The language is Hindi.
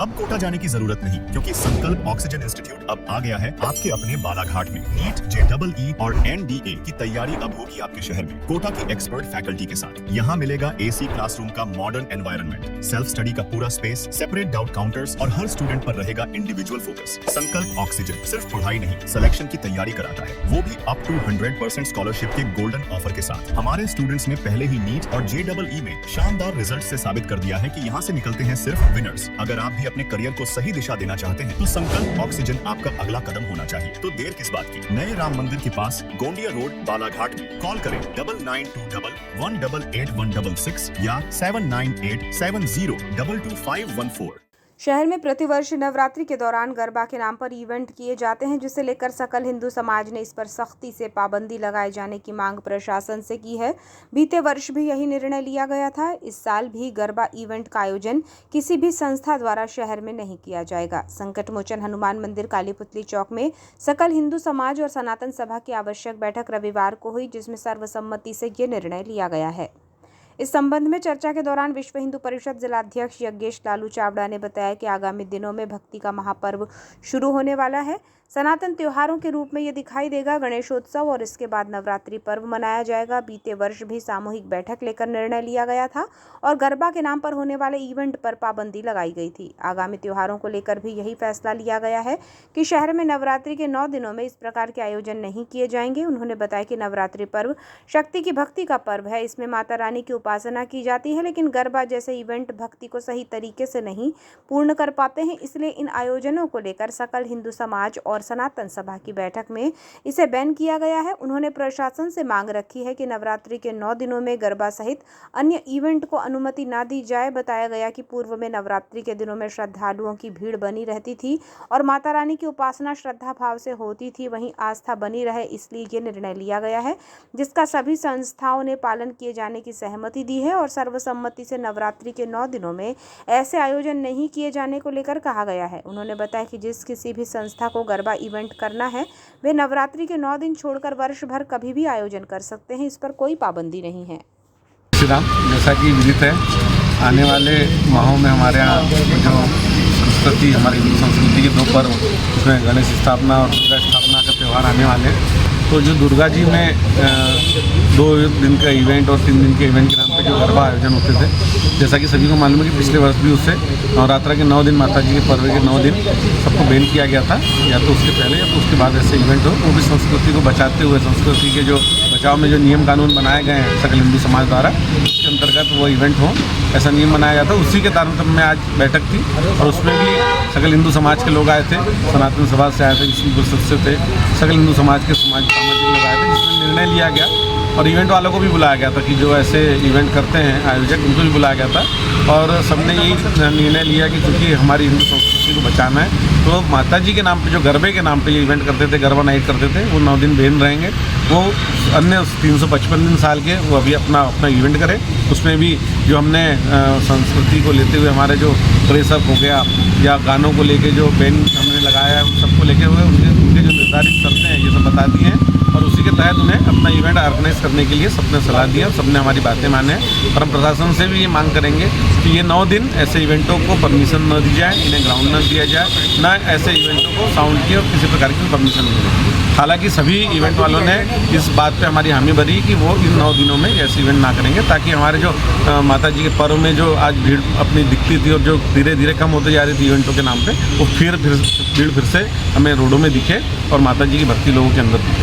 अब कोटा जाने की जरूरत नहीं, क्योंकि संकल्प ऑक्सीजन इंस्टीट्यूट अब आ गया है आपके अपने बालाघाट में। नीट, JEE और NDA की तैयारी अब होगी आपके शहर में, कोटा की एक्सपर्ट फैकल्टी के साथ। यहाँ मिलेगा AC क्लासरूम का मॉडर्न एनवायरनमेंट, सेल्फ स्टडी का पूरा स्पेस, सेपरेट डाउट काउंटर्स और हर स्टूडेंट पर रहेगा इंडिविजुअल फोकस। संकल्प ऑक्सीजन सिर्फ पढ़ाई नहीं, सिलेक्शन की तैयारी कराता है, वो भी अप टू 100% स्कॉलरशिप के गोल्डन ऑफर के साथ। हमारे स्टूडेंट्स ने पहले ही नीट और JEE में शानदार रिजल्ट से साबित कर दिया है कि यहाँ से निकलते हैं सिर्फ विनर्स। अगर आप भी अपने करियर को सही दिशा देना चाहते हैं तो संकल्प ऑक्सीजन आपका अगला कदम होना चाहिए। तो देर किस बात की, नए राम मंदिर के पास गोंडिया रोड बालाघाट में कॉल करें 9922188166 या 7987022514। शहर में प्रतिवर्ष नवरात्रि के दौरान गरबा के नाम पर इवेंट किए जाते हैं, जिसे लेकर सकल हिंदू समाज ने इस पर सख्ती से पाबंदी लगाए जाने की मांग प्रशासन से की है। बीते वर्ष भी यही निर्णय लिया गया था। इस साल भी गरबा इवेंट का आयोजन किसी भी संस्था द्वारा शहर में नहीं किया जाएगा। संकट मोचन हनुमान मंदिर कालीपुतली चौक में सकल हिंदू समाज और सनातन सभा की आवश्यक बैठक रविवार को हुई, जिसमें सर्वसम्मति से ये निर्णय लिया गया है। इस संबंध में चर्चा के दौरान विश्व हिंदू परिषद जिलाध्यक्ष यज्ञेश लालू चावड़ा ने बताया कि आगामी दिनों में भक्ति का महापर्व शुरू होने वाला है। सनातन त्योहारों के रूप में ये दिखाई देगा। गणेशोत्सव और इसके बाद नवरात्रि पर्व मनाया जाएगा। बीते वर्ष भी सामूहिक बैठक लेकर निर्णय लिया गया था और गरबा के नाम पर होने वाले इवेंट पर पाबंदी लगाई गई थी। आगामी त्योहारों को लेकर भी यही फैसला लिया गया है कि शहर में नवरात्रि के 9 दिनों में इस प्रकार के आयोजन नहीं किए जाएंगे। उन्होंने बताया कि नवरात्रि पर्व शक्ति की भक्ति का पर्व है, इसमें माता रानी की उपासना की जाती है, लेकिन गरबा जैसे इवेंट भक्ति को सही तरीके से नहीं पूर्ण कर पाते हैं। इसलिए इन आयोजनों को लेकर सकल हिंदू समाज और सनातन सभा की बैठक में इसे बैन किया गया है। उन्होंने प्रशासन से मांग रखी है कि नवरात्रि के 9 दिनों में गरबा सहित अन्य इवेंट को अनुमति ना दी जाए। बताया गया कि पूर्व में नवरात्रि के दिनों में श्रद्धालुओं की भीड़ बनी रहती थी और माता रानी की उपासना श्रद्धा भाव से होती थी, वहीं आस्था बनी रहे, इसलिए ये निर्णय लिया गया है, जिसका सभी संस्थाओं ने पालन किए जाने की सहमति दी है और सर्वसम्मति से नवरात्रि के 9 दिनों में ऐसे आयोजन नहीं किए जाने को लेकर कहा गया है। उन्होंने बताया कि जिस किसी भी संस्था को गरबा इवेंट करना है वे नवरात्रि के 9 दिन छोड़कर वर्ष भर कभी भी आयोजन कर सकते हैं, इस पर कोई पाबंदी नहीं है। जैसा कि विदित है, आने वाले माहों में हमारे यहाँ जो संस्कृति, हमारी हिंदू संस्कृति के 2 पर्व, उसमें गणेश स्थापना और दुर्गा स्थापना का त्यौहार आने वाले हैं। तो जो दुर्गा जी में 2 दिन का इवेंट और 3 दिन के इवेंट के नाम पे जो गरबा आयोजन होते थे, जैसा कि सभी को मालूम है कि पिछले वर्ष भी उससे नवरात्रा के 9 दिन, माता जी के पर्व के 9 दिन सबको बैन किया गया था, या तो उसके पहले या तो उसके बाद ऐसे इवेंट हो। वो भी संस्कृति को बचाते हुए, संस्कृति के जो बचाव में जो नियम कानून बनाए गए हैं सकल हिंदू समाज द्वारा, उसके अंतर्गत वो इवेंट हो, ऐसा नियम बनाया जाता है। उसी के तारतम्य में आज बैठक थी और उसमें भी सकल हिंदू समाज के लोग आए थे, सनातन सभा से आए थे, विष्णु परिषद से थे, सकल हिंदू समाज के सामाजिक लोग आए थे, जिसमें निर्णय लिया गया और इवेंट वालों को भी बुलाया गया था कि जो ऐसे इवेंट करते हैं आयोजक, उनको भी बुलाया गया था और सबने यही निर्णय लिया कि क्योंकि हमारी हिंदू संस्कृति को बचाना है, तो माता जी के नाम पे जो गरबे के नाम पे ये इवेंट करते थे, गरबा नाइट करते थे, वो 9 दिन बैन रहेंगे। वो अन्य 355 दिन साल के वो अभी अपना इवेंट करें। उसमें भी जो हमने संस्कृति को लेते हुए हमारे जो प्रेसअप हो गया या गानों को लेके जो बैन हमने लगाया है, उन सबको लेके हुए उनके जो निर्धारित शर्तें हैं ये सब बता दी हैं और उसी के तहत उन्हें अपना इवेंट ऑर्गेनाइज करने के लिए सबने सलाह दी और सबने हमारी बातें माने। और हम प्रशासन से भी ये मांग करेंगे कि ये 9 दिन ऐसे इवेंटों को परमिशन न दी जाए, इन्हें ग्राउंड न दिया जाए, ना ऐसे इवेंटों को साउंड की और किसी प्रकार की परमिशन नहीं मिले। हालांकि सभी इवेंट वालों ने इस बात पे हमारी हामी भरी कि वो इन 9 दिनों में ऐसे इवेंट ना करेंगे, ताकि हमारे जो माता जी के पर्व में जो आज भीड़ अपनी दिखती थी और जो धीरे धीरे कम होते जा रही थी इवेंटों के नाम पे, वो भीड़ फिर से हमें रोडों में दिखे और माता जी की भक्ति लोगों के अंदर दिखे।